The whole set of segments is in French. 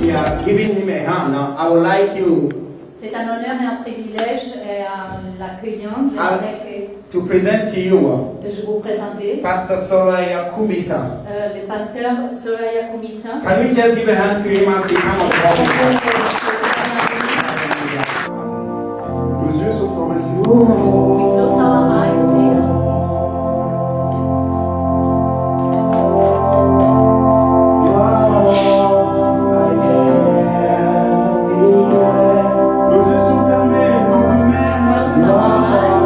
We are giving him a hand. Now, I would like you C'est un honneur et un privilège et en l'accueillant. to present to you Je vous présenter Pastor Soraya Kumisa. le pasteur Soraya Kumisa. Can we just give a hand to him as he comes on board? Nos yeux sont fermés, s'il vous We plaît. close our eyes, please. Nos yeux sont fermés. Close our eyes.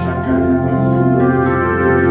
Chacun est assis.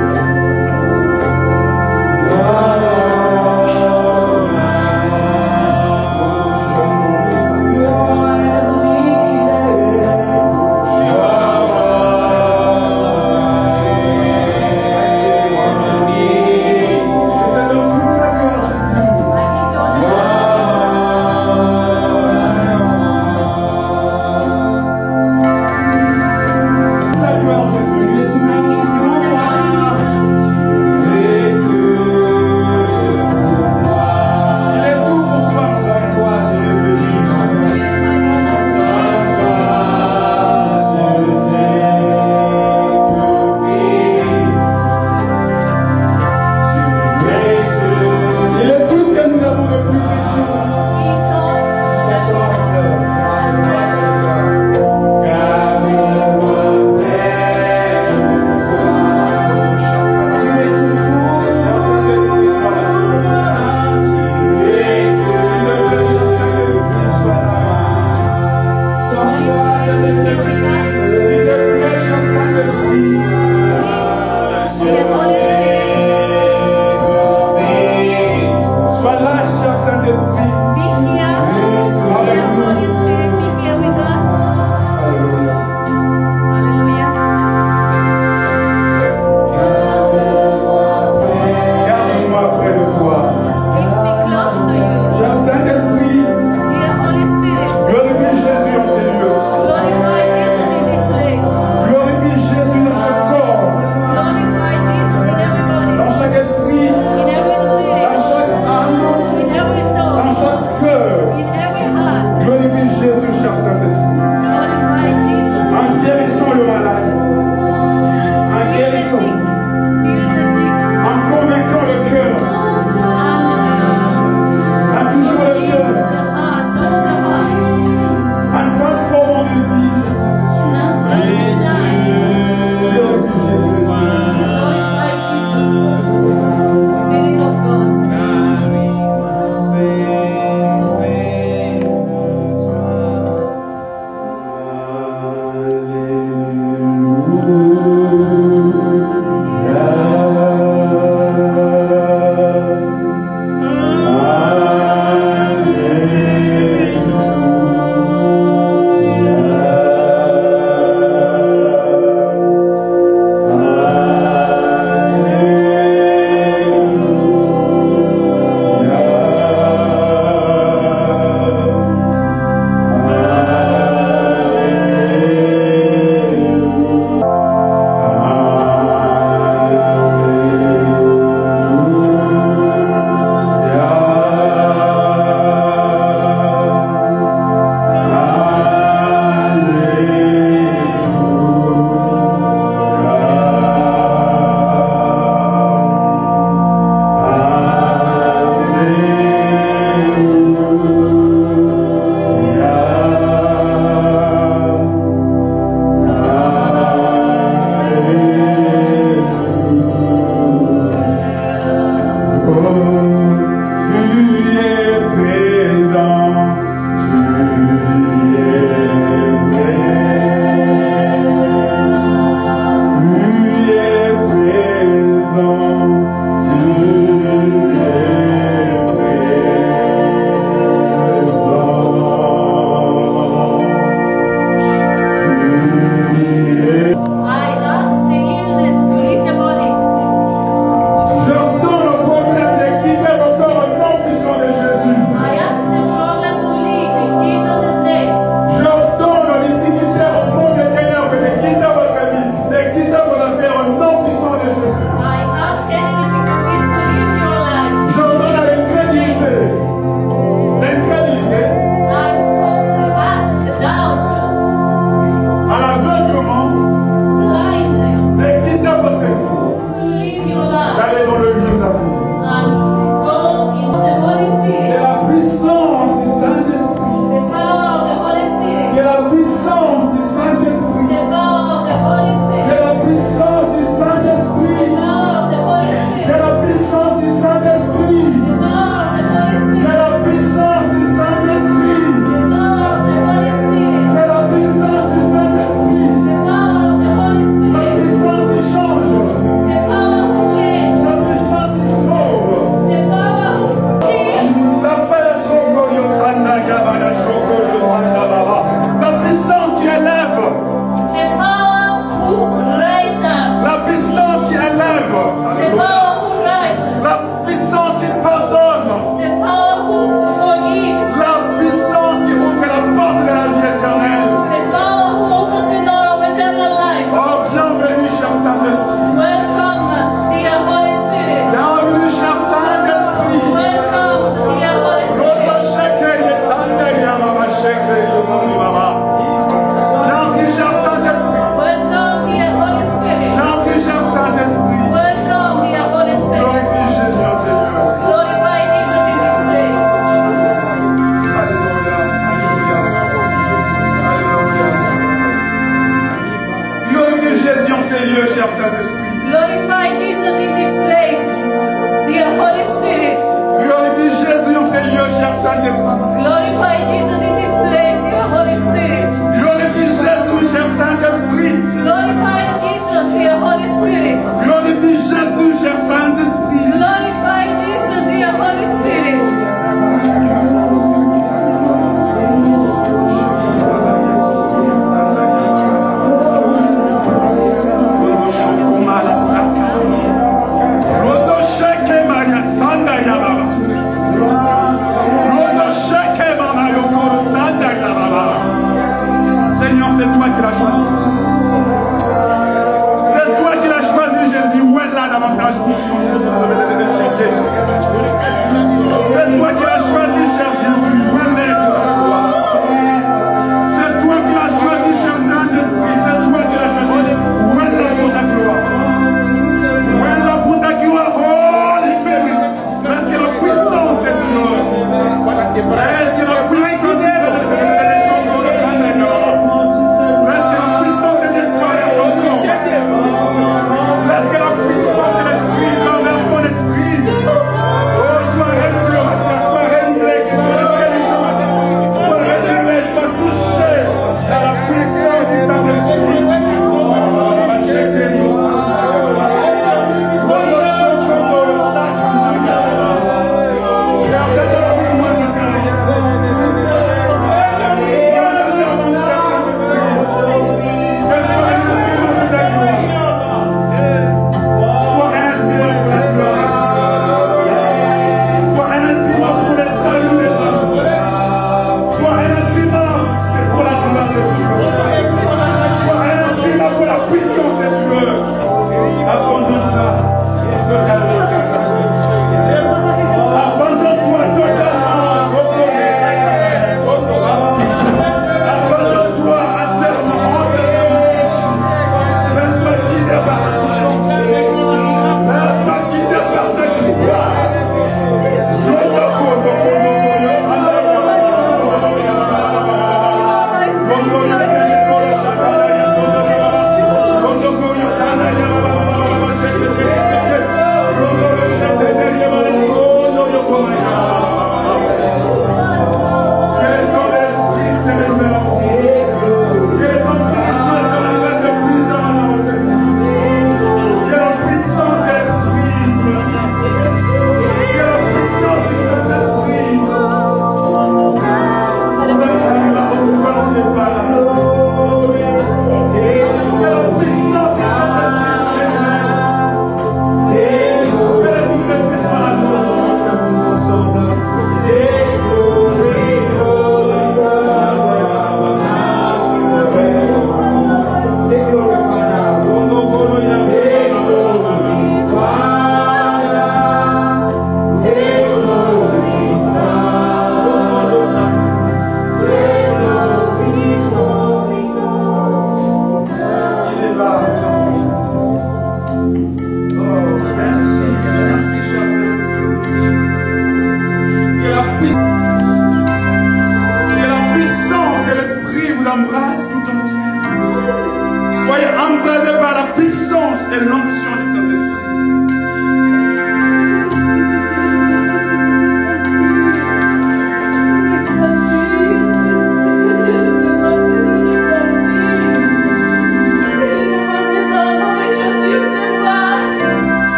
lieu, cher Saint-Esprit. Glorify Jesus in this place, dear Holy Spirit. Glorifie Jésus en ces lieux, cher Saint-Esprit. Glorify Jesus in this place, dear Holy Spirit. Glorifie Jésus, cher Saint-Esprit. Glorify Jesus, dear Holy Spirit. Glorifie Jésus, cher Saint-Esprit. Glorify Jesus, dear Holy Spirit. Seigneur, c'est toi qui l'as choisi. C'est toi qui l'as choisi, Jésus. Où est là davantage pour c'est toi qui l'as choisi, cher Jésus. Où est là? C'est toi qui l'as choisi, cher Saint-Esprit. C'est toi qui l'as choisi. Où est là pour ta gloire? Où est là pour ta gloire? Holy Spirit. Parce que la puissance de Dieu. Parce que la puissance de Dieu.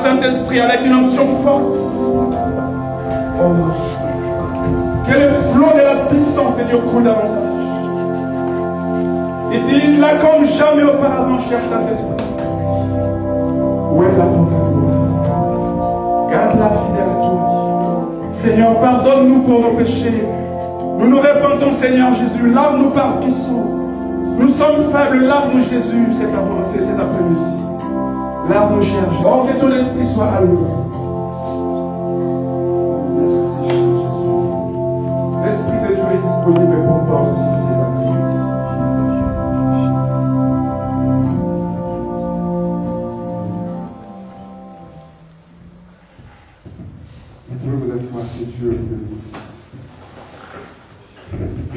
Saint-Esprit avec une onction forte. Oh. Que le flot de la puissance de Dieu coule davantage. Et dis là comme jamais auparavant, cher Saint-Esprit. Où est la ton gloire? Garde-la fidèle à toi. Seigneur, pardonne-nous pour nos péchés. Nous nous repentons, Seigneur Jésus. Lave-nous par ton sang. Nous sommes faibles. Lave-nous, Jésus, cet après-midi. Lave-nous, cher Jésus. Oh, que ton esprit soit à nous. Merci, cher Jésus. L'Esprit de Dieu est disponible pour toi aussi cet après-midi.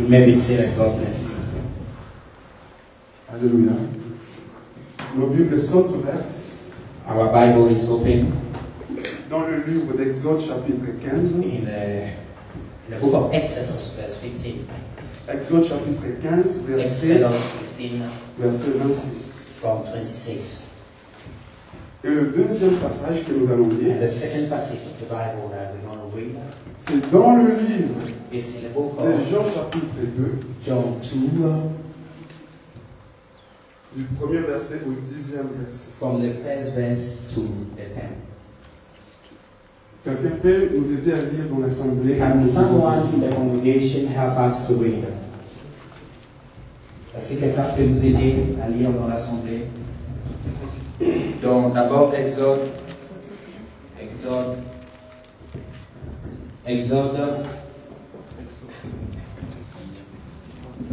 may be seated. God bless you. Alléluia. Nos Bibles sont ouvertes Our Bible is open dans le livre d'Exode chapitre 15. in the book of Exodus, verse 15. Exode chapitre 15, verset Exodus 15 26. from 26. Et le deuxième passage que nous allons And lire, the second passage of the Bible that we're going to read c'est dans le livre is in the book de of Jean chapitre 2, John 2, du premier verset au 10e verset. from the first verse to the 10th. Quelqu'un peut nous aider à lire dans l'assemblée? Can someone in the congregation help us to read? Est-ce que quelqu'un peut nous aider à lire dans l'assemblée? Donc d'abord Exode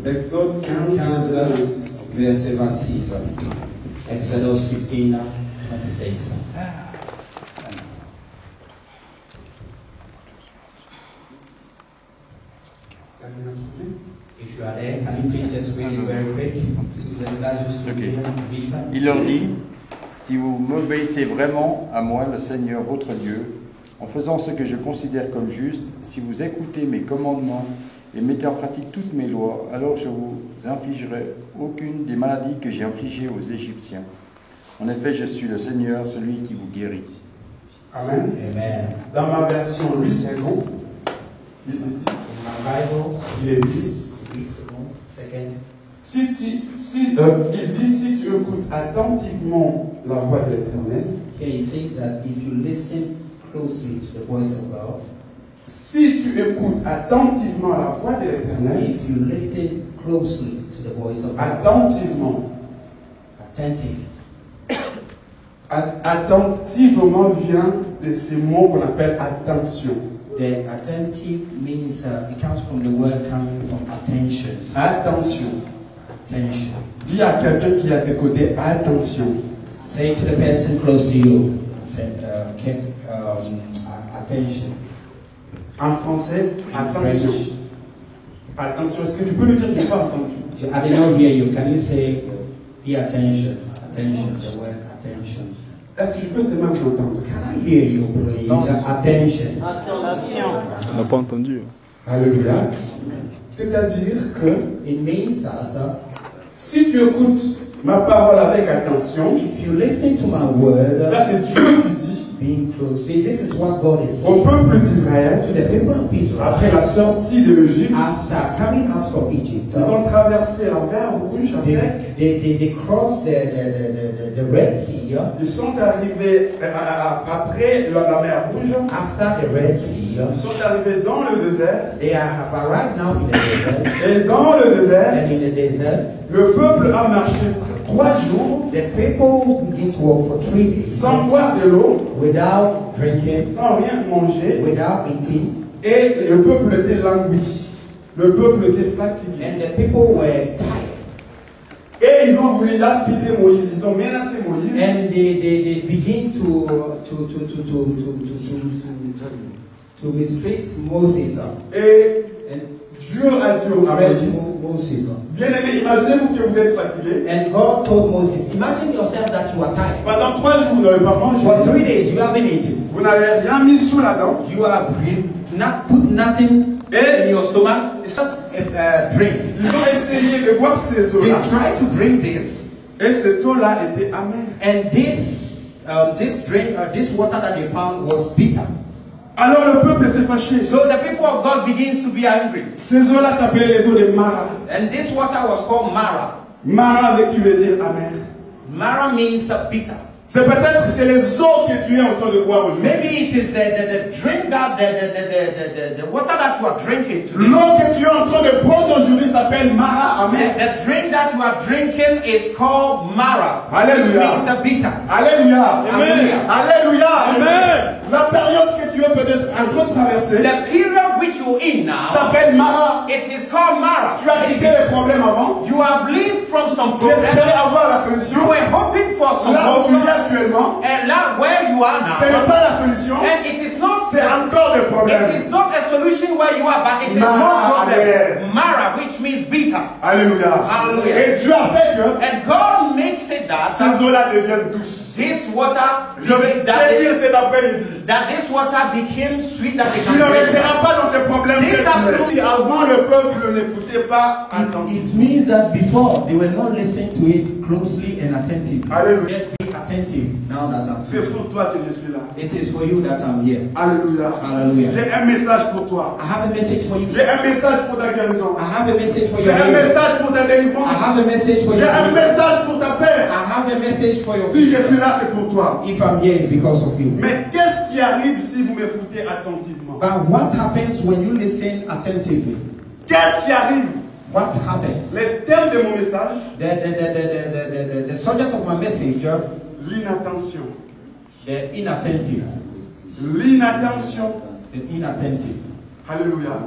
15, 26. verset 26. Exodus 15, 26. If you are there, can you please just read it very quick? Si vous êtes là juste pour lire, vite. Il leur dit, si vous m'obéissez vraiment à moi, le Seigneur votre Dieu, en faisant ce que je considère comme juste, si vous écoutez mes commandements et mettez en pratique toutes mes lois, alors je vous infligerai aucune des maladies que j'ai infligées aux Égyptiens. En effet, je suis le Seigneur, celui qui vous guérit. Amen. Amen. Dans ma version Louis II, il est dit, In my Bible, il est dit, second, il dit, si tu écoutes attentivement la voix de l'Éternel, here he says that if you listen closely to the voice of God, si tu écoutes attentivement à la voix de l'Éternel, if you listen closely to the voice of God, attentivement, attentive. attentivement vient de ces mots qu'on appelle attention. The attentive means it comes from the word coming from attention. Attention. Attention. Dis à quelqu'un qui a décodé attention. Say to the person close to you, attention. En français, attention. Attention. Est-ce que tu peux le dire? Je n'ai pas entendu. So I did not hear you. Can you say, be attention? Attention, the word attention. Est-ce que je peux seulement vous entendre? Can I hear you, please? Attention. On n'a pas entendu. Alléluia. C'est-à-dire que It means that si tu écoutes ma parole avec attention, if you listen to my word, ça c'est Dieu qui dit being closely, this is what God is au saying peuple d'Israël, to the people of Israel. après la sortie de l'Égypte, After coming out from Egypt, ils ont traversé la mer Rouge à sec. they crossed the Red Sea. Ils sont arrivés après la mer Rouge. After the Red Sea, Ils sont arrivés dans le désert. they have arrived now in the desert. Et dans le désert, And in the desert, le peuple a marché 3 jours the people begin to walk for 3 days sans boire de l'eau, without drinking, sans rien manger. without eating, Et le peuple était langui. Le peuple était fatigué. and the people were tired. Et ils ont voulu lapider Moïse. Ils ont menacé Moïse. And they begin to mistreat Moses. Et And Dieu a dit à Moïse, Moses. bien-aimé, imaginez-vous que vous êtes fatigué. And God told Moses, imagine yourself that you are tired. Pendant 3 jours, vous n'avez pas mangé. For 3 days you haven't eaten. Vous n'avez rien mis sous la dent. You have not put nothing in your stomach. It's not drink. Ils ont essayé de boire ces They eaux-là. tried to drink this, Et cette eau-là était amère. and this drink, this water that they found was bitter. Alors le peuple s'est fâché. So the people of God begins to be angry, Ces eaux-là s'appelaient les eaux de Mara. and this water was called Mara. Mara avec qui veut dire amère. Mara means bitter. C'est peut-être c'est les eaux que tu es en train de boire aujourd'hui. Maybe it is the drink that the water that you are drinking today. L'eau que tu es en train de prendre aujourd'hui s'appelle Mara amère. The drink that you are drinking is called Mara, which Alléluia. means bitter. Alléluia. Amen. Alléluia. Amen. La période que tu es peut-être en train de traverser The period which you're in now, s'appelle Mara. it is called Mara. Tu as quitté les problèmes avant. You have lived from some Tu problems. espérais avoir la You solution. were hoping for some Là où tu es problems. actuellement, And now where you you are Ce n'est now. pas la solution. And it is not C'est encore des problèmes. it is not a solution where you are, but it is Mara, more problem. amen. Mara, which means bitter. Alléluia. Hallelujah. Et Dieu a fait que And God makes it that ces eaux-là deviennent douces. this water Je vais te dire cet après-midi. that this water became sweet that they Tu can ne drink. resteras pas dans ces problèmes. This afternoon- Avant, le peuple ne l'écoutait pas It attentivement. means that before they were not listening to it closely and attentively. Alléluia. Just be attentive now that I'm C'est here. pour toi que je suis là. It is for you that I'm here. Alléluia. Hallelujah. J'ai un message pour toi. I have a message for you. J'ai un message pour ta guérison. I have a message for J'ai your un healing. message pour ta I délivrance. have a message for J'ai your un healing. message pour ta paix. I have a message for your Si je suis peace. là, c'est pour toi. If I'm here, it's because of you. Mais qu'est-ce qui arrive si vous m'écoutez attentivement? But what happens when you listen attentively? Qu'est-ce qui arrive? What happens? Le thème de mon message, The subject of my message, l'inattention. the inattentive. L'inattention. The inattentive. Alléluia.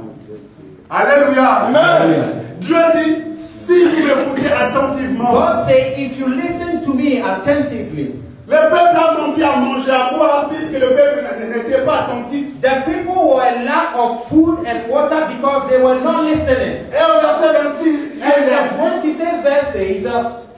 Alléluia. Hallelujah. Dieu dit, si vous m'écoutez attentivement, God say, if you listen to me attentively, le peuple a manqué à manger, à boire, puisque le peuple n'était pas attentif. The people were in lack of food and water because they were not listening. Et au verset 26, Dieu And dit, the 26th verse says,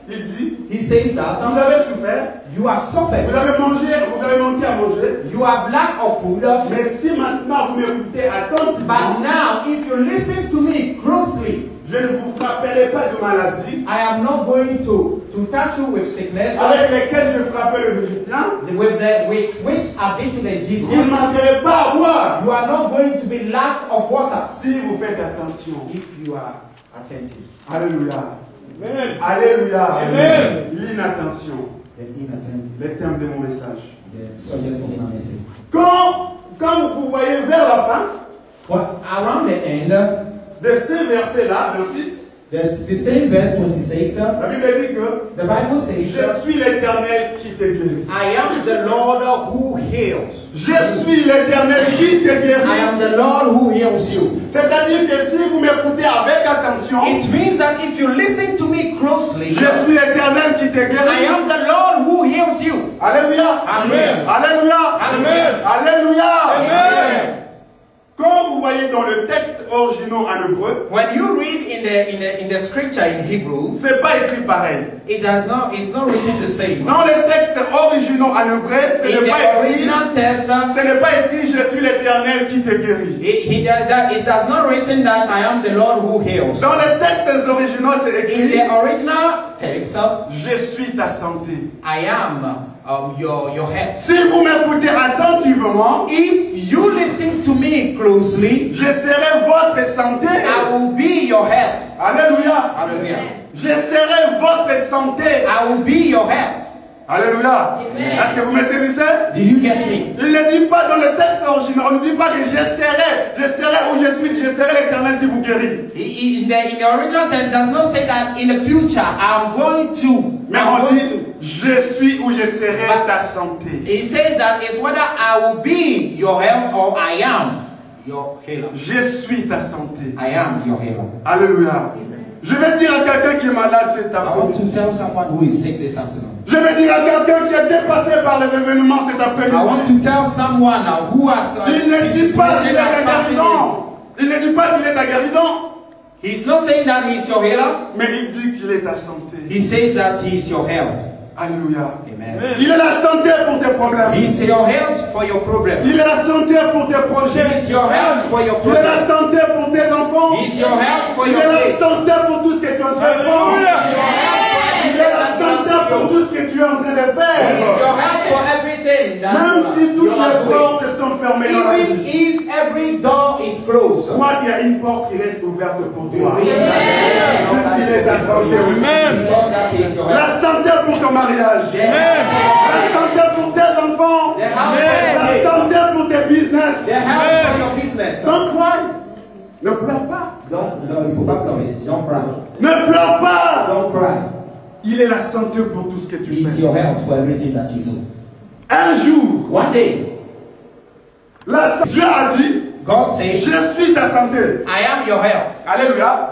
il dit, he says vous that avez souffert, you have vous suffered, avez mangé, vous avez manqué à manger, you have lack of food, mais si maintenant vous m'écoutez attentivement, but now if you listen to me closely, je ne vous frapperai pas de maladie I am not going to touch you with sickness, avec lesquelles je frappais le Égyptien. with which I've been to the Vous ne Egyptians. manquerez pas à boire You are not going to be lack of water si vous faites attention. if you are attentive. Alléluia. Amen. Alléluia. Amen. L'inattention. The inattentive. Le thème de mon message. The subject of my message. Quand vous voyez vers la fin But around the end, de ces versets-là, 26, that's the same verse 26. la Bible dit que The Bible says, je suis l'Éternel qui te guérit. I am the Lord who heals. Je suis l'Éternel qui te I guérit. am the Lord who heals you. C'est-à-dire que si vous m'écoutez avec attention, It means that if you listen to me closely, je suis l'Éternel qui te I guérit. am the Lord who heals you. Alléluia. Amen. Alléluia. Amen. Alléluia. Amen. Quand vous voyez dans le texte original en hébreu, When you read in the scripture in Hebrew, c'est pas écrit pareil. it's not written the same. Dans le texte original en hébreu, ce In n'est pas the écrit. original text, Ce n'est pas écrit je suis l'Éternel qui te guérit. it does not written that I am the Lord who heals. Dans les textes originaux, c'est In écrit the original text, je suis ta santé. I am your head. Si vous m'écoutez attentivement, If you listen to me closely, je serai votre santé. I will be your head. Alléluia. Hallelujah. Je serai votre santé. I will be your head. Alléluia. Est-ce que vous me saisissez? Did you get me? Il ne dit pas dans le texte original, on ne dit pas que je serai où je serai l'Éternel qui vous guérit. In the original text, it does not say that in the future I'm going to. Mais on dit je suis où je serai ta santé. It says that it's whether I will be your health or I am your healer. Je suis ta santé. I am your healer. Alléluia. Je vais dire à quelqu'un qui est malade cet I want après-midi. to tell someone who is sick this afternoon. Je vais dire à quelqu'un qui est dépassé par les événements cet I want après-midi. to tell someone who has Il ne dit pas qu'il est ta passing guérison. Il ne dit pas qu'il est ta guérison. He's not saying that he's your healer. Mais il dit qu'il est ta santé. He says that he is your health. Alléluia. Amen. Il est la santé pour tes problèmes. He is your health for your problem. Il est la santé pour tes He projets. is your health for your Il est la problem. santé pour tes enfants. He is your health for Il your est la place. santé pour tout ce que tu es en train de faire. Il est la santé pour tout ce que tu es en train de He is faire. your health for everything. that Même si toutes you are les doing. portes sont fermées dans la Even vie. if every door is closed. Moi, il y a une porte qui reste ouverte pour You toi. believe that there is no Parce qu'il est ta life for santé you. aussi. Because that is your health. La santé pour ton mariage. La santé pour tes enfants. The house for your La place. santé pour tes business. The house for your business. Don't cry. Ne pleure pas. No, il faut pas pleurer. Don't cry. Ne pleure pas. Don't cry. Il est la santé pour tout ce que tu He is fais. your health for everything that you do. Un jour, One day, Dieu a dit, God says, je suis ta santé. I am your health. Alléluia.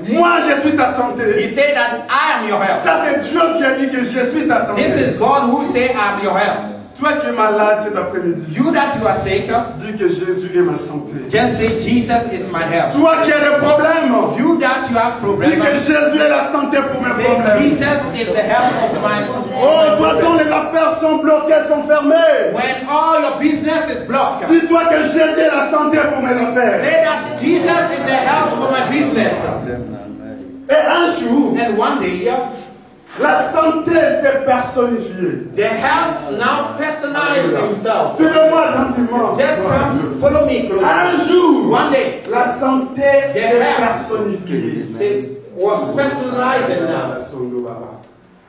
Moi, je suis ta He santé. said that I am your health. Ça, c'est Dieu qui a dit que je suis ta santé. This is God who say I am your health. Toi qui es malade cet après-midi, You that you are sick, dis que Jésus est ma santé. just say Jesus is my health. Toi qui as des problèmes, You that you have dis problems, que Jésus est la santé pour mes say problèmes. Jesus is the health of my Oh, toi dont les affaires sont bloquées, sont fermées, When all your business is blocked, dis-toi que Jésus est la santé pour mes affaires. say that Jesus is the health for my business. Et un jour, And one day, la santé s'est personnifiée. the health now personalized himself. Suivez-moi attentivement. Just come, follow me close. Un jour, One day, la santé s'est personnifiée. it was personalized now.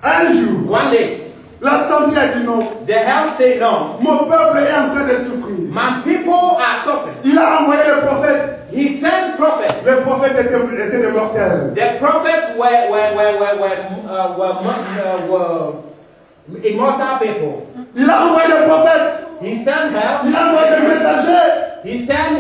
Un jour, One day, la santé a dit non. the health say no. Mon peuple est en train de souffrir. My people are suffering. Il a envoyé le prophète. He sent prophets. Le prophète était des mortels. The prophets were immortal people. Il a envoyé le prophète. He sent help. Il a envoyé des messagers. He sent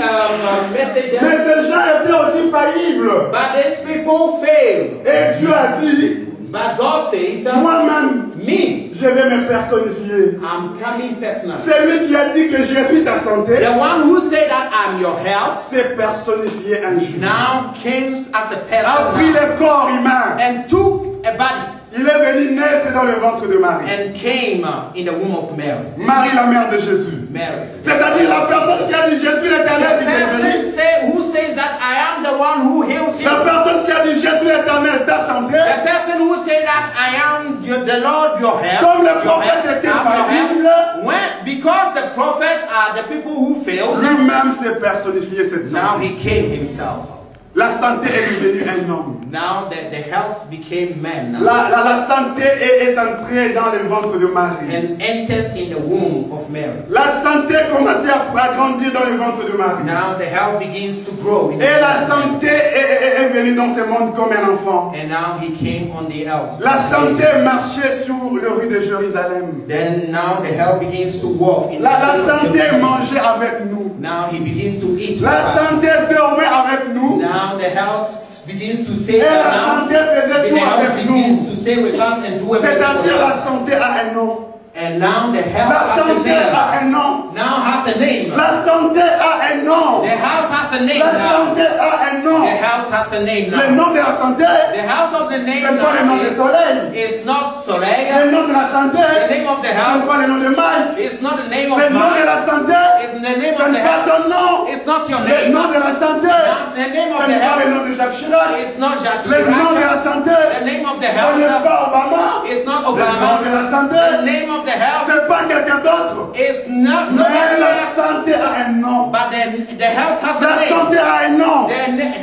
messengers. Mais ces gens étaient aussi faillibles. But these people failed. Et Dieu a dit, But God says, moi-même, me, je vais me personnifier. I'm coming personal. C'est lui qui a dit que je suis ta santé. The one who said that I'm your health S'est personnifié un jour. now came as a A pris person le corps humain. and took a body Il est venu naître dans le ventre de Marie. and came in the womb of Mary. Marie, la mère de Jésus. Mary. C'est-à-dire la personne qui a dit, je suis l'éternel The qui t'est person béni. who says that I am the one who heals you. La personne qui a dit, je suis l'éternel, ta santé. The person who said that I am the Lord your help. Comme le your prophète help, était I'm your faillible, help. Because the prophet are the people who fail. lui-même s'est personnifié cette Now santé. he came himself. La santé est devenue un homme. Now the health became man La santé est entrée dans le ventre de Marie. and enters in the womb of Mary. La santé commençait à grandir dans le ventre de Marie. Now the health begins to grow. In the Et womb la of Mary. santé est venue dans ce monde comme un enfant. And now he came on the earth. La santé marchait sur le rue de Jérusalem. Then now the health begins to walk in La the streets of santé Jerusalem. mangeait avec nous. Now he begins to eat. with La us. santé dormait avec nous. Now the health begins to stay Et la around. santé faisait The tout health avec begins nous. to stay with us and do everything C'est-à-dire for la us. santé a un nom. And now the health La has a santé name. a un nom. Now has a name. La santé a un nom. The health has a name La now. santé a un nom. The health has a name Le now. nom de la santé, The health of the c'est name pas le nom now du soleil. is not Le Soleil. nom de la santé, The name of the c'est health pas le nom de Mike. is not the name of Le nom de man. la santé, It's the name ce of the n'est pas health. ton nom. It's not your Le name. nom de la santé, Now, the name ce of the n'est pas le health nom de Jacques Chirac. is not Jacques Le nom de Chirac. la santé, The name of the ce n'est health pas Obama. is not Le nom de Obama. la santé, The name of the health c'est pas quelqu'un d'autre. is not Mais nobody la else. santé a un nom. But the health has La a name. santé a un nom. The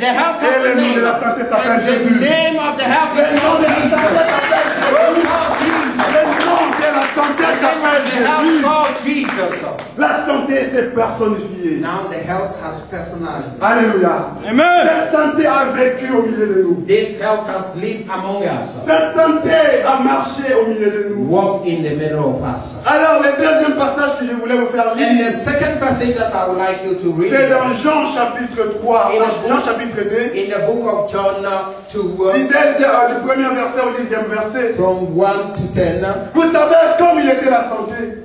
health Et has le a nom name. de la santé s'appelle And the Jésus. name of the health Le is nom called de la Jesus. santé s'appelle It's Jésus. called Jesus. Le nom de la santé The name s'appelle of the health is Jésus. called Jesus. La santé s'est personnifiée. Now the health has personality. Alléluia. Amen. Cette santé a vécu au milieu de nous. This health has lived among us. Cette santé a marché au milieu de nous. Walk in the middle of us. Alors, le deuxième passage que je voulais vous faire And lire, the second passage that I would like you to c'est read dans Jean chapitre 3, Jean chapitre 2. in the book of John L'idée, c'est du premier verset au 10e verset. from 1 to 10. Vous savez, comme il était la santé,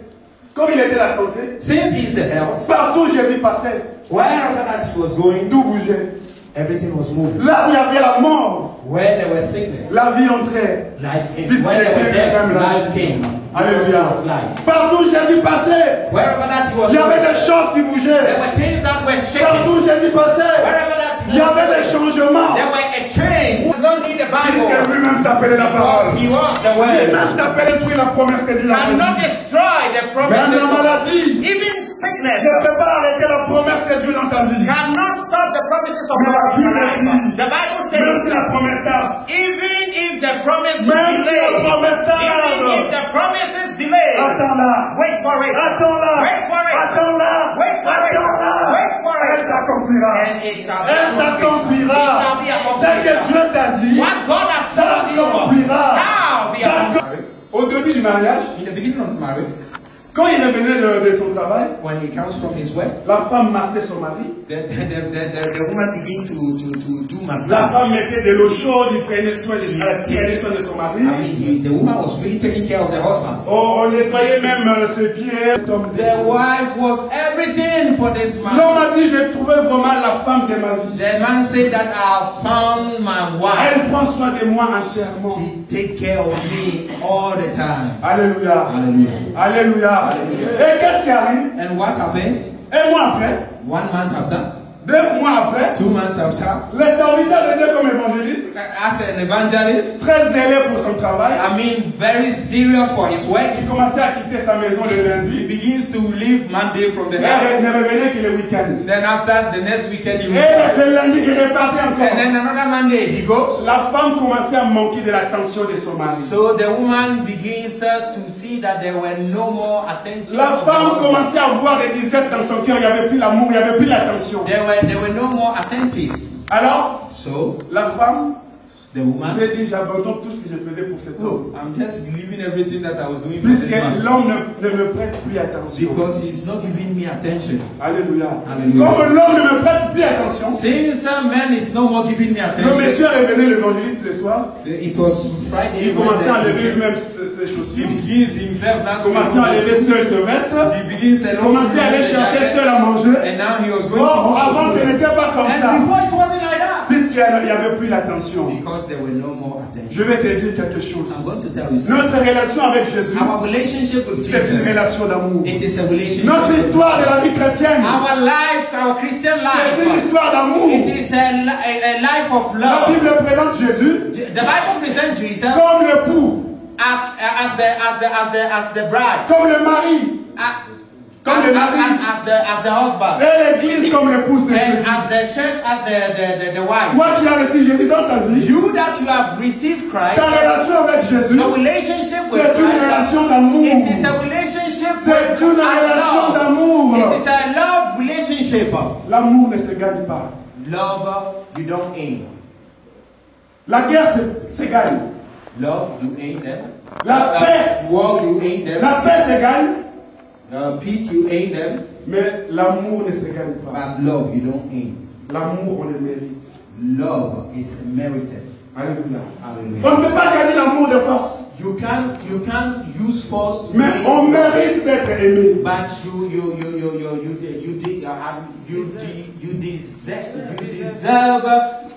comme il était la santé, Since he's the health, partout où Jésus passait, wherever that he was going, tout bougeait. everything was moving. Là où il y avait la mort, Where there was sickness, la vie entrait. life came. Puisqu'il Where there was était death, lui-même la life vie. came. Because Alléluia. it was life. Partout où Jésus passait, Wherever that he was il y avait going, des choses qui there bougeaient. were things that were shaking. Partout où Jésus passait, Wherever that he il y avait des was going, changements. there were a change. You don't need the Puisque Bible lui-même s'appelait la because parole. he was the word. Lui-même s'appelait détruire la promesse que Dieu a Cannot faite. destroy the Même promises. la maladie Even sickness ne peut pas arrêter la promesse de Dieu dans ta vie. cannot stop the promises of Mais la God in your Bible life. dit, The Bible même si says, la promesse tarde, even if the promise is même si la delayed, promesse even if tarde, the promise is delayed, attends-la. wait for it. Attends-la. Wait for it. Attends-la. Wait for it. Attends-la. Wait for it. Elle s'accomplira. And it shall be Elle s'accomplira. It shall be Ce que accomplished. Dieu t'a dit, What God has told you s'accomplira. shall be accomplished. Au début du mariage, In the beginning of his marriage, quand il revenait de son travail, when he comes from his work, la femme massait son mari. the woman begin to do La massage. femme mettait de l'eau chaude, il prenait soin de son mari. The woman was really taking care of the husband. Oh, On nettoyait même ses pieds. The wife was everything for this man. L'homme a dit, j'ai trouvé vraiment la femme de ma vie. The man said that I found my wife. Elle prend soin de moi entièrement. She take care of me all the time. Alléluia. Hallelujah. Alléluia. Et qu'est-ce qui arrive? And what happens? Un mois après, 1 month after, 2 mois après, 2 months after, le serviteur de Dieu comme évangéliste, as an evangelist, très zélé pour son travail, I mean very serious for his work, il commençait à quitter sa maison le he lundi begins to leave Monday from the et house. ne revenait que le week-end. Then after the next weekend he Et will le lundi, il repartait and encore. then another Monday he goes. La femme commençait à manquer de l'attention de son mari. So the woman begins to see that there were no more attention. La of the femme husband. commençait à voir des disettes dans son cœur, il n'y avait plus l'amour, il n'y avait plus l'attention. They were no more attentive. Alors, So la femme the woman, s'est dit, j'abandonne tout ce que je faisais pour cet homme. oh, I'm just leaving everything that I was doing for this Puisque man. l'homme ne me prête plus attention. Because he's not giving me attention. Alléluia. Alléluia. Comme l'homme ne me prête plus attention, Since a man is no more giving me le attention, monsieur est revenu l'évangéliste le soir. it was Friday Il when commençait à lever he lui-même ses chaussures. begins himself now Il commençait à lever seul ce veste. He begins Il commençait à aller chercher seul à manger. and now he was going to Or, look avant, for ce food. n'était pas comme And ça. before it wasn't like that. Puisqu'il n'y avait plus l'attention. Because there were no more attention. Je vais te dire quelque chose. I'm going to tell you something. Notre relation avec Jésus, Our relationship with c'est une Jesus, relation d'amour. it is a relationship. Notre histoire de la vie chrétienne, Our life, our Christian c'est une life, histoire d'amour. it is a life of La love. Bible présente Jésus The Bible presents Jesus comme l'époux, as the bride, comme le mari, comme le mari, as the husband, et l'église comme l'épouse de and Jésus. as the church as the wife. Toi qui as reçu Jésus dans ta vie, You that you have received Christ, ta relation avec Jésus, your relationship with c'est une Christ, relation d'amour. it is a relationship C'est une with relation love. d'amour. It is a love relationship. L'amour ne se gagne pas. Love, you don't aim. La guerre se gagne. Love, you aim them. La paix, War, you aim them. la paix se gagne, Peace, you aim them. mais l'amour ne se gagne pas. But love, you don't aim. L'amour, on le mérite. Love is merited. Alléluia. Hallelujah. On ne peut pas gagner l'amour de force, You can't use force to mais gain on love. mérite d'être aimé. But you deserve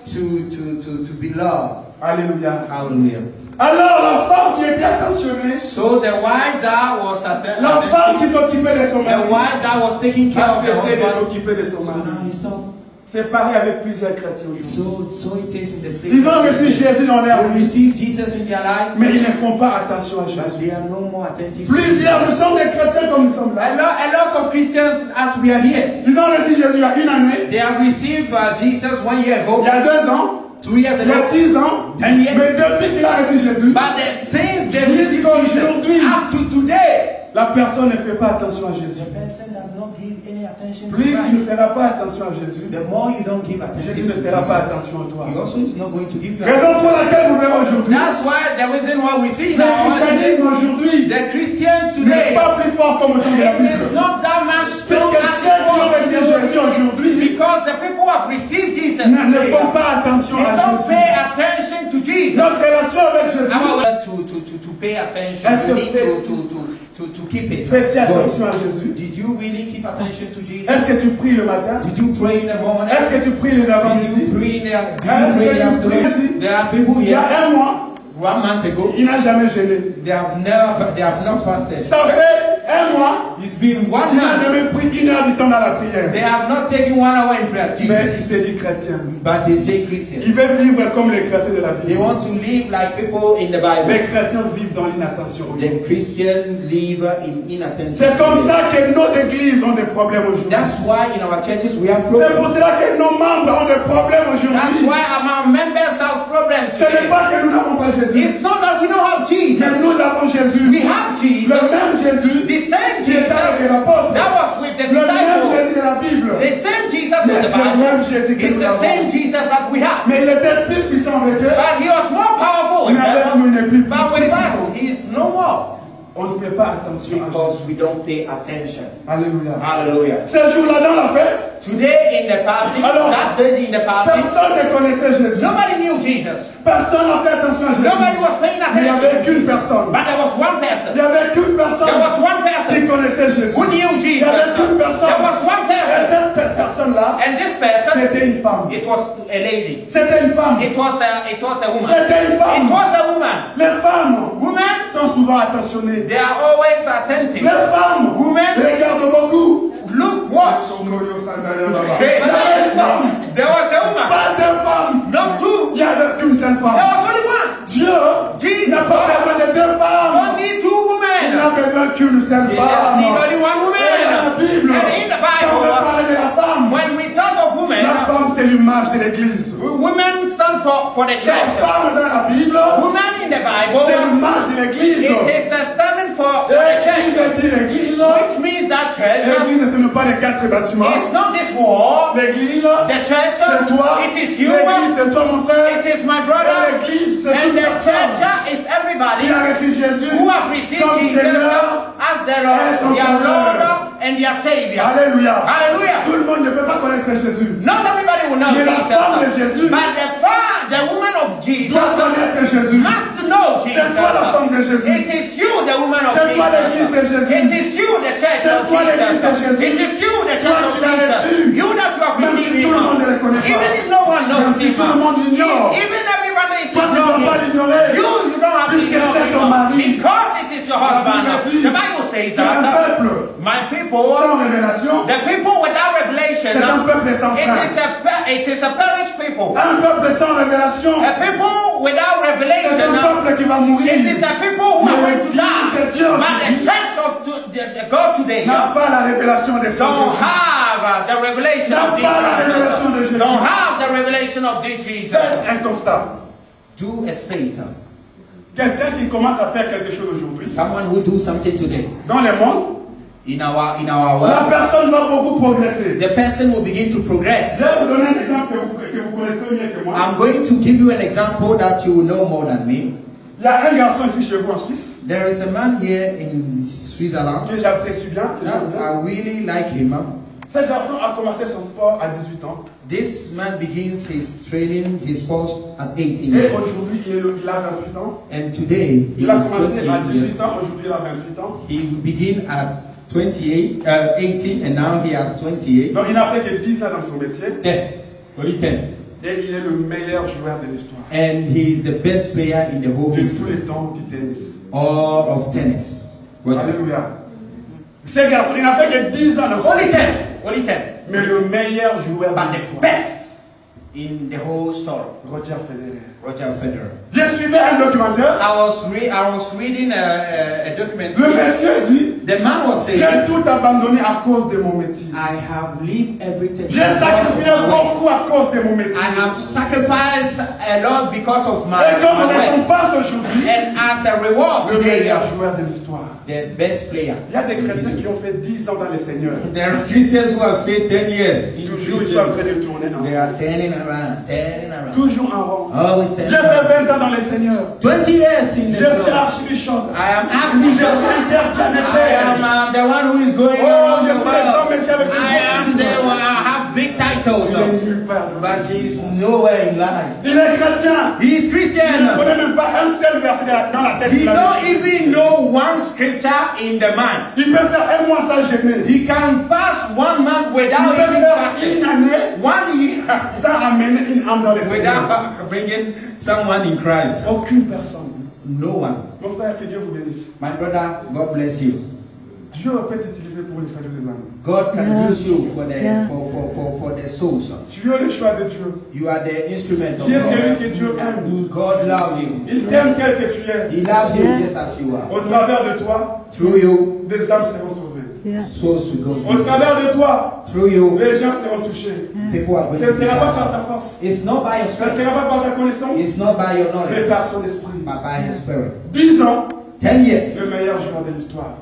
to be loved. Alléluia. Hallelujah. Alors la femme qui était attentionnée, So the wife that was la femme qui s'occupait de son the mari, wife that was taking care a of her cessé de husband. s'occuper de son So mari. now he stopped. C'est pareil avec plusieurs chrétiens aujourd'hui. So it is in the state. Ils ont reçu Jésus dans leur They vie, receive Jesus in their life, mais ils ne font pas attention à but Jésus. they are no more attentive. Plusieurs, nous sommes des chrétiens comme nous sommes là. A lot of Christians, as we are here, Ils ont reçu Jésus il y a une année, they have received Jesus 1 year ago, il y a 2 ans, 2 years il y a ago. 10 ans, 10 years. mais depuis qu'il a reçu Jésus, But since they received jusqu'aujourd'hui, Jesus, up to today, la personne ne fait pas attention à Jésus. the person does not give any attention to Plus tu ne Christ. feras pas attention à Jésus, The more you don't give attention Jésus ne to fera pas Jesus, attention à toi. he also is not going to give you Raison attention. pour laquelle vous verrez aujourd'hui, That's why the reason why we see le in our christianisme aujourd'hui the Christians n'est today, pas plus fort comme le temps de la it is Bible. not that much strong Puisque as ceux it qui ont was reçu Jésus aujourd'hui because the people who have received Jesus ne today, font pas attention they à don't Jésus. pay attention to Jesus. Notre relation avec Jésus, To pay attention, Est-ce you que need to keep it. fais-tu attention going. à Jésus? Did you really keep attention to Jesus? Est-ce que tu pries le matin? Did you pray in the morning? Est-ce que tu pries Did you l'avant-midi? pray in the afternoon? There are people Il y a here un mois, 1 month ago, il n'a jamais jeûné. they have not fasted. Ça fait un mois, It's been 1 il n'a month. jamais pris 1 heure du temps dans la prière. They have not taken 1 hour in prayer. Mais il Jesus. s'est dit chrétien. But they say Christian. Il veut vivre comme les chrétiens de la They Bible. want to live like people in the Bible. Les chrétiens vivent dans l'inattention. The Christian live in inattention. C'est comme ça que nos églises ont des problèmes aujourd'hui. That's why in our churches we have C'est problems. pour cela que nos membres ont des problèmes That's aujourd'hui. why our members have problems Ce n'est today. pas que nous n'avons pas Jésus, It's not that we don't have Jesus. mais nous avons Jésus. We have Jesus. Le même Jésus The same qui était avec Jesus l'apôtre. that was with the Le même disciples. Jésus de la Bible. The same Jesus Mais with the c'est le même Bible. Jésus que It's nous the same avons. Jesus that we have. Mais il était plus puissant avec eux. But he was more powerful. Mais avec nous, il n'est plus But with us, puissant. he is no more. On ne fait pas attention à Jésus. Because we don't pay attention. Alléluia. Hallelujah. Ce jour-là dans la fête, Today in the party, Alors, that day in the party, personne ne connaissait Jésus. nobody knew Jesus. Personne n'a fait attention à Jésus. Nobody was paying Mais il n'y avait attention. qu'une personne. But there was one Il person. n'y avait qu'une femme. It was a woman. C'était une It femme. was a woman. Les femmes Women, sont souvent attentionnées. they are always attentive. Les femmes Women, regardent beaucoup. look what. Hey, Il y avait une femme. there was a woman. Pas deux femmes. Not two. Il y a qu'une seule There femme. was only one. Dieu n'a pas besoin de deux femmes. Only two Il n'a women. besoin qu'une seule He femme. just need only one Et dans la woman. Bible, And in the quand on Bible, va parler de la femme, when we talk of la women, femme c'est l'image de l'église. women stand for the La church. femme dans la Bible, Woman in the c'est Bible, l'image de l'église. it is standing for the L'église church, dit l'église. which means that church L'église, ce n'est pas les quatre bâtiments. is not this wall. L'église, The church, c'est toi. it is you. L'église, c'est toi, mon frère. It is my Et brother. l'église, c'est And toute the personne church is everybody qui a reçu Jésus who have received comme Jesus Seigneur. as their et son Lord Sauveur. and their Savior. Alléluia. Hallelujah. Tout le monde ne peut pas connaître Jésus. Not everybody will know Mais la femme de Jesus, Jésus but the woman of Jesus doit connaître Jésus. must know Jesus. C'est toi la femme de Jésus. It is you, the woman of C'est toi l'église de Jesus. Jésus. It is you, the church C'est of toi l'église de Jesus. Jésus. It is you, the Toi church of qui l'as reçu. Jesus. You that you have Même si received tout le monde ne le him. connaît pas. Even if no one knows Même si him. tout le monde ignore. Even everyone is Toi, tu ne dois pas ignoring him. l'ignorer. You don't have to Puisque ignore c'est ton him. mari. Because it is your husband. La Bible dit The Bible says qu'un that peuple my people, sans révélation, the people without revelation, c'est un peuple sans it frère. is a perished people. Un peuple sans révélation, A people without c'est un revelation, peuple qui va mourir. it is a people who are going to die. Mais Dieu But the church of the God today n'a pas la révélation des don't choses. have the revelation N'a of this pas la révélation de Jesus. Jésus. Don't have the revelation of this Jesus. Faites un constat. Do a state. Quelqu'un qui commence à faire quelque chose aujourd'hui, Someone who do something today. dans le monde, In our la world, personne va beaucoup progresser. the person will begin to progress. Je vais vous donner un exemple que vous connaissez mieux que moi. I'm going to give you an example that you will know more than me. Il y a un garçon ici chez vous en Suisse There is a man here in Switzerland que j'apprécie bien. que that j'aime bien. I really like him. Ce garçon a commencé son sport à 18 ans. This man begins his training, his sports at 18 Et years. aujourd'hui, il a 28 ans. And today, he Il a is commencé à 28 years. 18 ans, aujourd'hui il a 28 ans. He will begin at 18 and now he has 28. Donc il n'a fait que 10 ans dans son métier. 10. Only 10. Et il est le meilleur joueur de l'histoire. And he is the best player in the whole De tous history. les temps du tennis. All of tennis. Roger. Alléluia. Ce garçon, il n'a fait que 10 ans dans son Only métier. 10. Only 10. Mais le meilleur joueur But de the l'histoire. best in the whole story. Roger Federer. Roger Federer. J'ai suivi un documentaire. I was reading a document. Le monsieur dit, The man was saying, j'ai tout abandonné à cause de mon métier. I have lived everything. J'ai because of sacrifié my way. beaucoup à cause de mon métier. I have sacrificed a lot because of my Et comme way. récompense aujourd'hui, And as a reward le today, meilleur joueur de l'histoire. The best player. Il y a des chrétiens qui ont fait 10 ans dans les seigneurs. There are Christians who have stayed 10 years. in Toujours ils sont en train Christianity. de tourner en They rond. are turning around. Toujours en rond. Always J'ai turning fait around. 20 ans dans les seigneurs. 20 years in Je the suis church. archibishop. I am Je Archbishop. suis I interplanétaire. am the one who is going Oh, around je the suis un grand world. monsieur avec I am the one. I have big Il titles, est nulle part. But he is nowhere in life. Il est chrétien. he is Il ne Christian. connaît même pas un seul verset dans la tête. He Il a don't dit. even know one scripture in the mind. Il peut faire un mois sans gêner. He can pass 1 month Il without peut even faire fasting. une année 1 year sans amener une âme dans les seigneurs. Without bringing someone in Christ. Aucune personne. No one. Mon frère, que Dieu vous bénisse. My brother, God bless you. Dieu peut t'utiliser pour le salut des âmes. God can use you for the souls. Tu es le choix de Dieu. You are the instrument of Qui est celui God. que Dieu aime. God loves you. Il t'aime tel que tu es. He loves you just as you are. Au travers de toi, Through you, des âmes seront sauvées. souls will go Au to travers de toi, Through you, les gens seront touchés. people are going Ce to ne be sera pas par touched. ta force. It's not by your Ce ne strength. sera pas par ta connaissance. It's not by your Mais knowledge, par son esprit. but by His Spirit. 10 ans, 10 years, le meilleur joueur de l'histoire.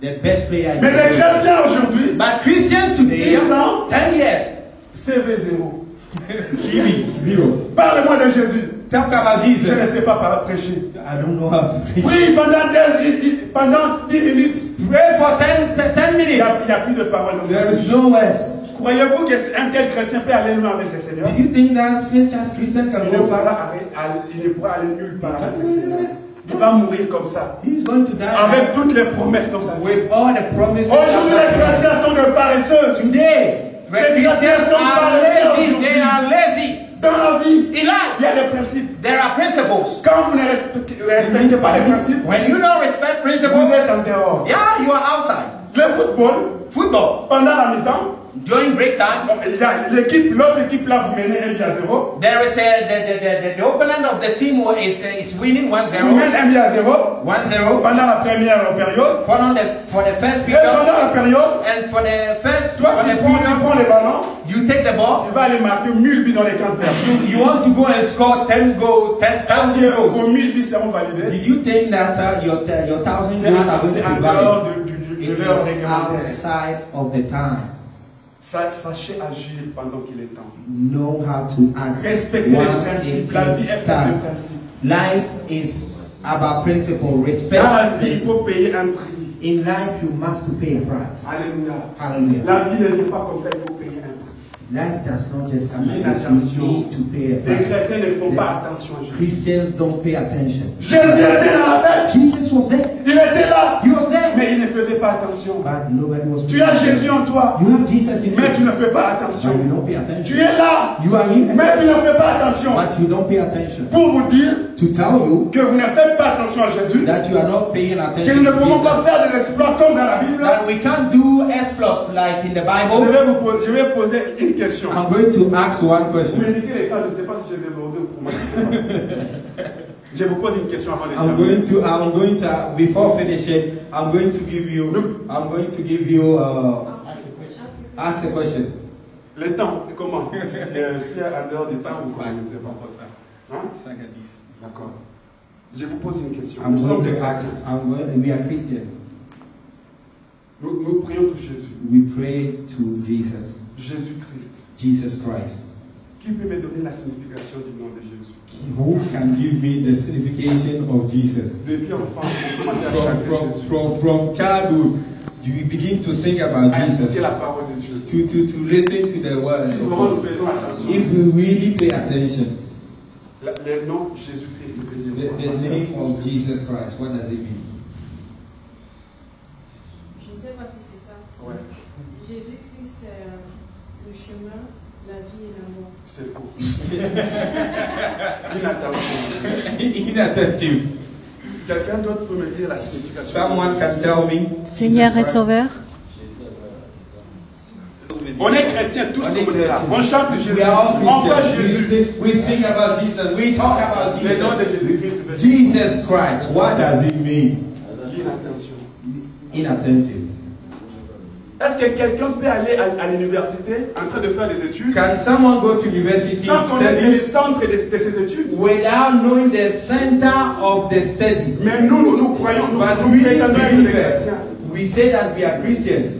the best player in the Mais les world. chrétiens aujourd'hui, But Christians today, 10 ans, 10 years. CV 0. Zero. Parle-moi de Jésus. Talk about Je Jesus. ne sais pas prêcher. I don't know how to preach. Prie pendant 10 minutes. Pray for 10 Il minutes. n'y a plus de paroles dans There cette is bouche. no words. Croyez-vous qu'un tel chrétien peut aller loin avec le Seigneur? Did you think that such as Christian can Il ne go pourra far? aller nulle part avec le Seigneur. Il va mourir comme ça. He's going to die Avec toutes les promesses dans sa vie. with all the promises. Aujourd'hui, les chrétiens sont de paresseux. Today, the Les chrétiens Christians sont are paresseux lazy. aujourd'hui. They are lazy. Dans la vie, In life, il y a des principes. there are principles. Quand vous ne respectez pas les principes, When you don't respect vous principles, êtes en dehors. yeah, you are outside. Le football, Football, pendant la mi-temps, during break time, l'autre équipe là, vous menez 1-0. there is the opponent of the team is winning 1-0. Vous menez 1-0 1-0. pendant la première période. For the first Et period, pendant la période, and for the first, toi for tu the prends period, les ballons, you take the ball. tu vas aller marquer 1000 buts dans les camps verts. You want to go and score 10 goals, 10,000 goals. Vos 1000 buts seront validés. Did you think that your 1,000 goals are going to C'est en be dehors valid? de It l'heure is réglementaire. outside of the time. Sachez agir pendant qu'il est temps. Know how to act Respectez les once principes. it La vie is est faite de time. principes. Life is about principle. Dans Respect. la vie, il faut payer un prix. In life, you must pay a price. Alléluia. Hallelujah. La vie ne vient pas comme ça, il faut payer un prix. Life does not just come like L'inattention. this. You need to pay a Les price. chrétiens ne font pas attention à Jésus. Christians don't pay attention. Jésus était dans la fête. Jesus was there. Il était là. He was there. Mais il ne faisait pas attention. But nobody was Tu paying as attention. Jésus en toi. You have Jesus in Mais tu you. ne fais pas But attention. you don't pay Tu attention. es là. You are here. Mais tu ne fais pas attention. But you don't pay attention. Pour vous dire To tell you que vous ne faites pas attention à Jésus. that you are not paying Que nous attention ne to pouvons pas Jesus. faire des exploits comme dans la Bible. That we can't do exploits like in the Bible. Je vais poser une question. I'm going to ask one Vous question. m'indiquez les cas, je ne sais pas si j'ai débordé ou pour moi. Je vous pose une question avant de I'm going to, before finishing, I'm going to give you, ask a question. Le temps, comment S'il y a en dehors du temps ou comment, je ne sais pas. Hein? 5 à 10. D'accord. Je vous pose une question. I'm Nous sommes going des to ask, chrétiens. we are Christians. Nous prions pour Jésus. We pray to Jesus, Jésus-Christ. Jesus Christ. Qui peut me donner la signification du nom de Jésus? Who can give me the signification of Jesus? Depuis enfant, on commence à chanter Jésus. From childhood, we begin to sing about À Jesus, écouter la parole de Dieu. to listen to the word. Si of vraiment nous God. faisons attention, If we really pay attention, le nom Jésus-Christ veut dire the name of Jesus Christ, what does it mean? Je ne sais pas si c'est ça. Ouais, Jésus-Christ, c'est le chemin, la vie et l'amour. c'est faux. Inattention. Inattentive. Quelqu'un d'autre peut me dire la signification? Someone can tell me. Seigneur et Sauveur. On est chrétiens tous. On est chrétiens. On chante Jésus. We are all On voit Christians. Jésus. We sing about Jesus. We talk about Le nom de Jesus. Jésus-Christ veut dire Jesus Christ. What does it mean? l'inattention. Inattentive. Est-ce que quelqu'un peut aller à l'université en train de faire des études Can someone go to university sans connaître les study centres de ces études? without knowing the center of the study? Mais nous croyons, nous But nous we prétendons être des believers, chrétiens. we say that we are Christians,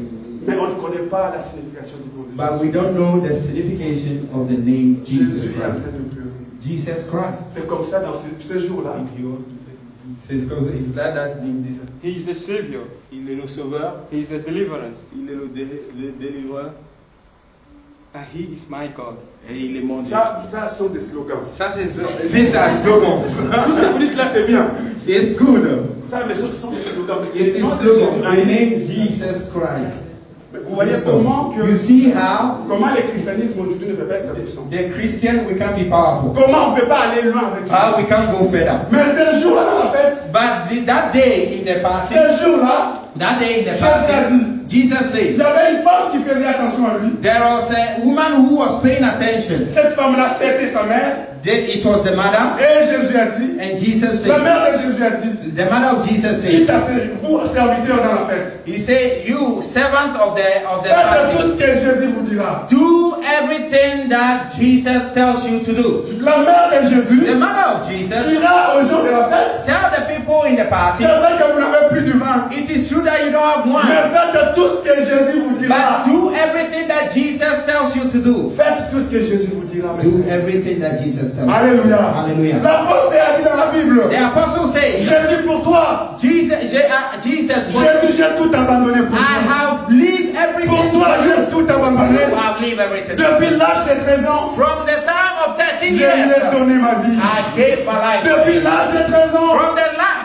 Mais on ne connaît pas la signification du nom de but we don't know the signification of the name Jesus Jésus est en Christ. train de pleurer. Jesus Christ. C'est comme ça dans ces jours-là. Is that in this? He is the Savior. Il est le sauveur. He is the deliverance. Il est le délivreur. And He is my God. Et il est mon Dieu. Ça sont des slogans. Ça c'est these are slogans. Tout ce que vous dites là, c'est bien. It's good. Ça, mais ce sont des slogans. It is Non, c'est slogan. Jésus. My name Jesus Christ. Mais vous voyez comment You see how comment le christianisme aujourd'hui ne peut pas être puissant. the Christian we can be powerful. Comment on ne peut pas aller loin avec Jésus. How we can go further. Mais ce jour-là dans la fête, But that day in the party, ce jour-là, that day in the Jesus a party, dit, Jesus il said, y avait une femme qui faisait attention à lui. there was a woman who was paying attention. Cette femme-là, c'était sa mère. It was the mother, Et Jésus a dit, and Jesus la said, mère de Jésus a dit, the mother of Jesus dites said, à vous, serviteurs dans la fête, he said, you servant of the faites party, tout ce que Jésus vous dira. do everything that Jesus tells you to do. La mère de Jésus The mother of Jesus dira aux gens de la fête, tell the people in the party, c'est vrai que vous n'avez plus du vin, it is true that you don't have mais wine, faites tout ce que Jésus vous dira. but do everything that Jesus tells you to do. Faites tout ce que Jésus vous dira. mes Do frères. everything that Jesus tells you. Alléluia. Hallelujah. L'apôtre a dit dans la Bible, The apostle says, Jésus pour toi, Jesus, Jésus, j'ai tout abandonné pour I toi. have lived Pour everything. toi, j'ai tout abandonné. I have lived everything. Depuis l'âge de 13 ans, From the time of 13 je lui years, ai donné ma vie. I gave my life. Depuis l'âge de 13 ans,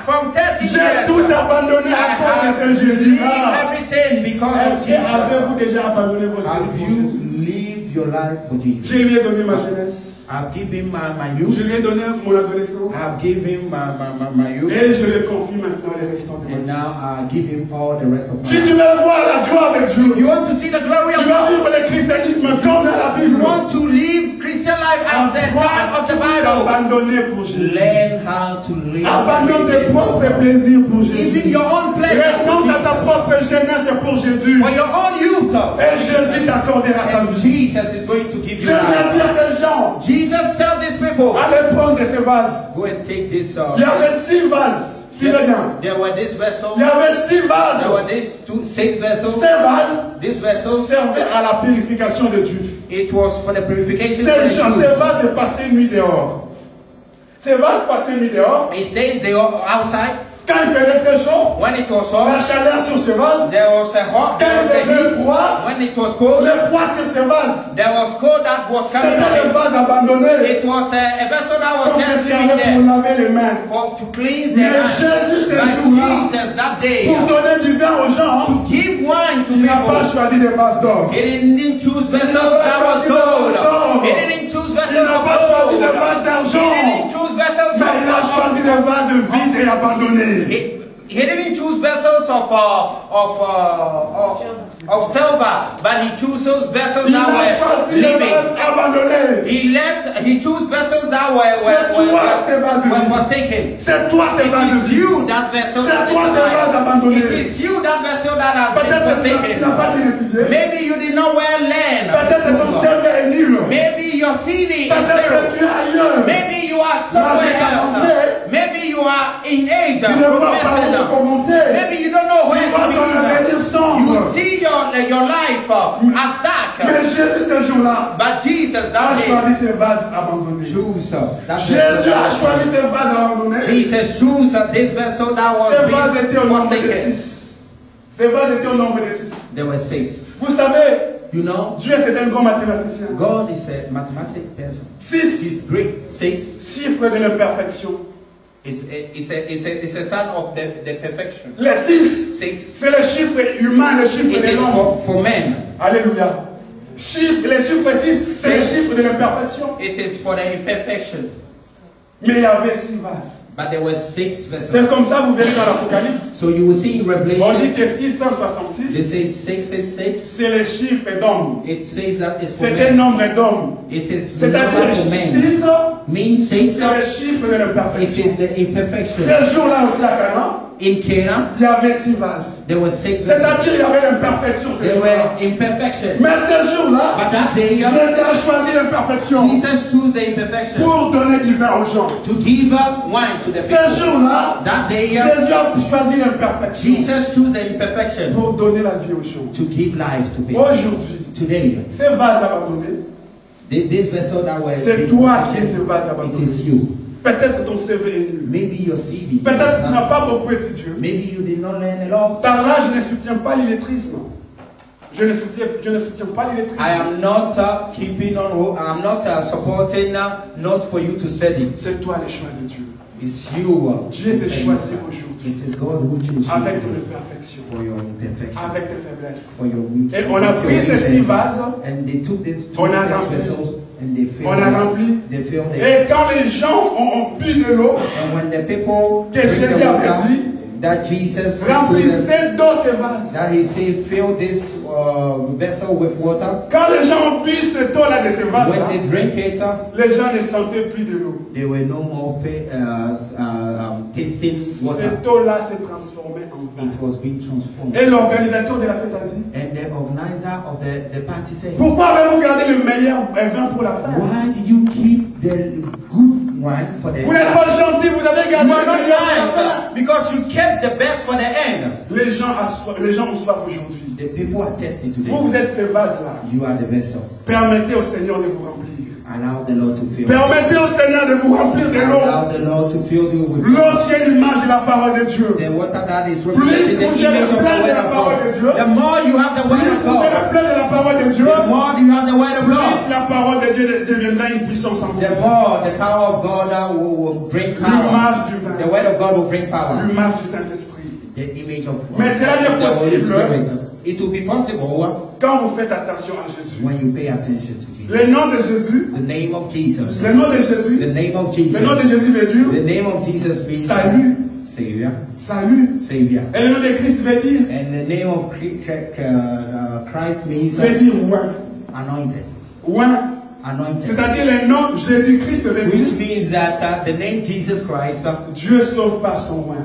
From 13 j'ai years, tout abandonné I à cause have de ce lived Jésus-là. everything because of Est-ce que Jesus. avez-vous déjà abandonné votre vie Have pour you Jésus? lived your life for Jesus. Je lui ai donné ma jeunesse. I've given my Je youth. lui ai donné mon adolescence. I've given my youth. Et je lui confie maintenant les restants de ma And vie. now I give him all the rest of my Si tu life. veux voir la gloire de Dieu, If you want to see the glory tu of vas God, vivre le christianisme comme dans la you Bible. want to live Christian life as the God of the Bible. Abandonner pour Jésus. Learn how to live. Abandonne tes propres plaisirs pour Even Jésus. your own pleasure for Renonce à ta Jesus. propre jeunesse pour Jésus. For your own youth. Et Jésus t'accordera sa And vie. Jesus is going to give you Jésus a dit life. à ces gens, Jesus tell these people, allez prendre ces vases. go and take this. Il y avait 6 vases. Suivez bien. There were this vessel. Il y avait 6 vases. There were these 6 vessels. Ces vases This vessel, servaient à la purification des Juifs. it was for the purification of the Ces gens, ces Jews. vases de passer une nuit dehors. Ces vases passaient une nuit dehors. It stays there outside. Quand il faisait très chaud, When it was la hot, chaleur sur ce vase. there was a hot. Quand There il was the faisait heat. froid, When it was cold, le froid sur ces vases. there was cold that was coming C'était des on vases abandonnés. it. It was a vessel that Qu'on was se just servait sitting pour there laver les mains. to cleanse Mais their hands. Jésus, ce But jour-là, Jesus, that day, pour donner du vin aux gens, to give wine to il n'a pas people, choisi des vases d'or. he didn't choose vessels that was gold. He didn't choose Il vessels n'a of pas choisi gold. des vases He d'argent. didn't choose vessels Mais il a choisi des vases vides et abandonnés. He didn't choose vessels of silver, but he chose vessels Il a that were choisi des living. vases abandonnés. He chose vessels that C'est toi ces vases de were vie. forsaken. C'est toi ces It vases de is vie. you that vessel C'est that toi is ces vases dying. abandonnés. It is you that vessel that has been Peut-être que tu n'as forsaken. pas bien étudié. Maybe you did not well learn. Peut-être que ton CV est nul. Maybe your CV is Peut-être zero. que tu es ailleurs. Maybe you are somewhere else. Maybe you are in age. Tu ne vois pas où commencer. Maybe you don't know where Tu vois to ton avenir begin. sombre. You see your life as dark. Mais Jésus ce jour-là But Jesus, a that day, choisi ces vases abandonnés. choose that Jésus a vessel. choisi ces vases abandonnés. Jesus chose this vessel that was Ces vases étaient au being nombre de forsaken. 6. Ces vases étaient au nombre de 6. There were 6. Vous savez, You know, Dieu c'est un grand mathématicien. God is a mathematic person. 6, He's great. 6 chiffre de l'imperfection. is a sign of the perfection. Les 6, 6. c'est le chiffre humain, le chiffre It de is l'homme. for men. Alléluia. Les chiffres 6, c'est le chiffre de l'imperfection. It is for the imperfection. Mais il y avait 6 vases. But there were 6 C'est vessels. comme ça, vous verrez dans l'Apocalypse. So you will see in On dit Revelation, que 666, they say 666. c'est le chiffre d'homme. It says that it's for C'est un men. nombre d'hommes. It is the C'est-à-dire number for men. 6, Means 6. c'est le chiffre de It l'imperfection. is the imperfection. Ce jour-là aussi à Canaan, In Cana, il y avait 6 vases. there were 6 vessels. C'est-à-dire il y avait l'imperfection ce There jour-là. were imperfection. Mais ce jour-là, But that day, Jésus a choisi l'imperfection Jesus chose the imperfection pour donner du vin aux gens. to give wine to the Ce people. jour-là, That day, Jésus a choisi l'imperfection Jesus chose the imperfection pour donner la vie aux gens. to give life to people. Aujourd'hui, Today, ces vases abandonnés, this vessel that were c'est being toi qui es forsaken, ce vase it abandonné. is you. Peut-être ton CV est nul. Maybe your CV. Peut-être que tu is n'as not- pas beaucoup étudié. Maybe you did not learn a lot. Par là, je ne soutiens pas l'illettrisme. Je ne soutiens pas l'illettrisme. I am not keeping on. I'm not supporting. Not for you to study. C'est toi le choix de Dieu. It's you. Dieu te choisit aujourd'hui It is God who chose you avec ton today imperfection, for your imperfection, avec tes faiblesses. for your weakness. Et on a pris ces 6 vases, and they took these on a 6 rempli. vessels and they filled On a rempli. it. They filled it. Et quand les gens ont bu de l'eau, And when the people que drink Jésus the avait water dit, that Jesus said to them, remplissez d'eau ces vases. that he said, fill this vessel with water. Quand les gens ont bu cette eau-là de ces vases, When they drink it, les gens ne sentaient plus de l'eau. they were no more tasting water. Cette eau-là s'est transformée en vin. It was being transformed. Et l'organisateur de la fête a dit, And the organizer of the party said, pourquoi avez-vous gardé le meilleur vin pour la fête? why did you keep the good wine for the Vous n'êtes pas gentil, vous avez gardé You are le not meilleur pour la nice fête. because you kept the best for the end. Les gens ont soif aujourd'hui. The people are thirsty today. Vous êtes ces vases-là. You are the vessel. Permettez au Seigneur de vous remplir. Allow the Lord to fill you. Permettez au Seigneur de vous remplir de l'eau. Allow the Lord to fill you with L'eau qui est l'image de la parole de Dieu. the water that is Plus representing the vous êtes image of the plein de word la of parole de Dieu, God. The more you have the word plus of vous êtes God, plein de la parole de Dieu, the more you have the word of God, plus la parole de Dieu deviendra une puissance en vous. the more the power of God will bring power. L'image du vin. The word of God will bring power. L'image du Saint-Esprit. The image of Mais c'est bien the Holy possible. Spirit. It will be possible Quand vous faites attention à Jésus. when you pay attention to Jesus. Le nom de Jésus. The name of Jesus. Le nom de Jésus. The name of Jesus. Le nom de Jésus veut dire The name of Jesus means salut. Savior. Salut. Savior. Et le nom de Christ veut dire. And the name of Christ means Veut dire roi. anointed. Roi. Anointed. C'est-à-dire le nom Jésus-Christ veut dire. Which means that the name Jesus Christ, Dieu sauve par son roi.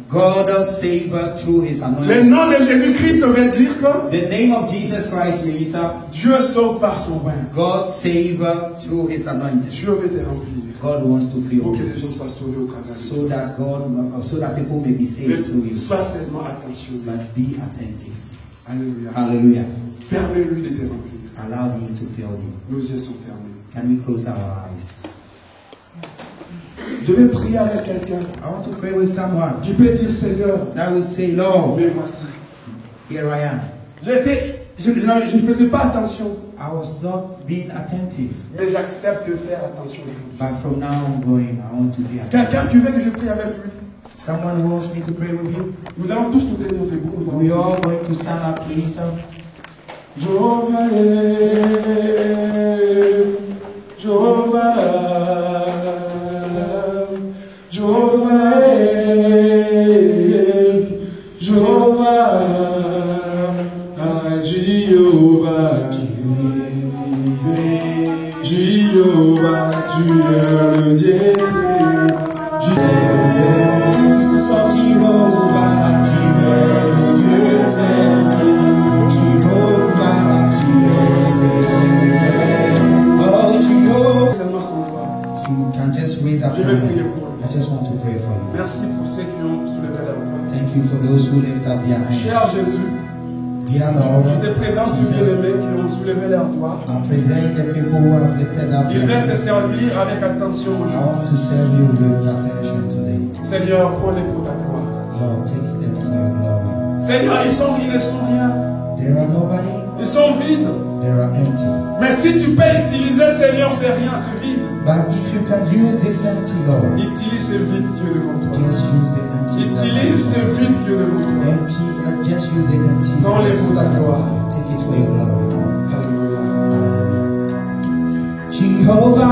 God save through His Le anointing. nom de Jésus-Christ veut dire que The name of Jesus Christ means Dieu sauve par son roi. God save through His anointing. Dieu veut te remplir. God wants to Il fill faut que you les gens soient sauvés au travers de so that so that people may be saved through toi. you. Sois seulement attentionné. But be attentive. Alléluia. Hallelujah. Permets-lui de te remplir. Allow Him to fill you. Nos yeux sont fermés. Can we close our eyes? Je vais prier avec quelqu'un I want to pray with someone qui peut dire Seigneur, that will say, Lord, me voici. here I am. Je ne faisais pas attention, I was not being attentive. mais j'accepte de faire attention aujourd'hui. But from now on going, I want to be attentive. Quelqu'un qui veut que je prie avec lui. Someone who wants me to pray with you? Nous allons tous nous tenir debout. Nous allons We are going to stand up, please. Jehovah, Jehovah, Jehovah, Jehovah, Jehovah, Jehovah, tu es le Dieu. Ce sont Jehovah, tu es le Dieu éternel. Jehovah, tu es éternel. Oh, Jehovah. Seulement son doigt. You can just raise up Je your vais prier hand. pour vous. I just want to pray for you. Merci pour ceux qui ont soulevé la main. Thank you for those who lift up their Cher hands. Jésus, Dear Lord, je te présente tous bien-aimés qui ont soulevé leurs doigts. I present the people who have lifted up Ils their veulent te hands. servir avec attention I aujourd'hui. want to serve you with attention today. Seigneur, prends-les pour ta gloire. Lord, take them for your glory. Seigneur, ils ne sont rien. There are nobody, Ils sont vides. they are empty. Mais si tu peux utiliser, Seigneur, c'est rien, c'est vide. But if you can use this empty, Lord, Utilise ce vide qui est devant toi. just use the empty. Utilise ce vide qui est devant toi. Empty, just use the empty. Dans les mots de ta gloire. Take it for your glory. Alléluia. Hallelujah. Jehovah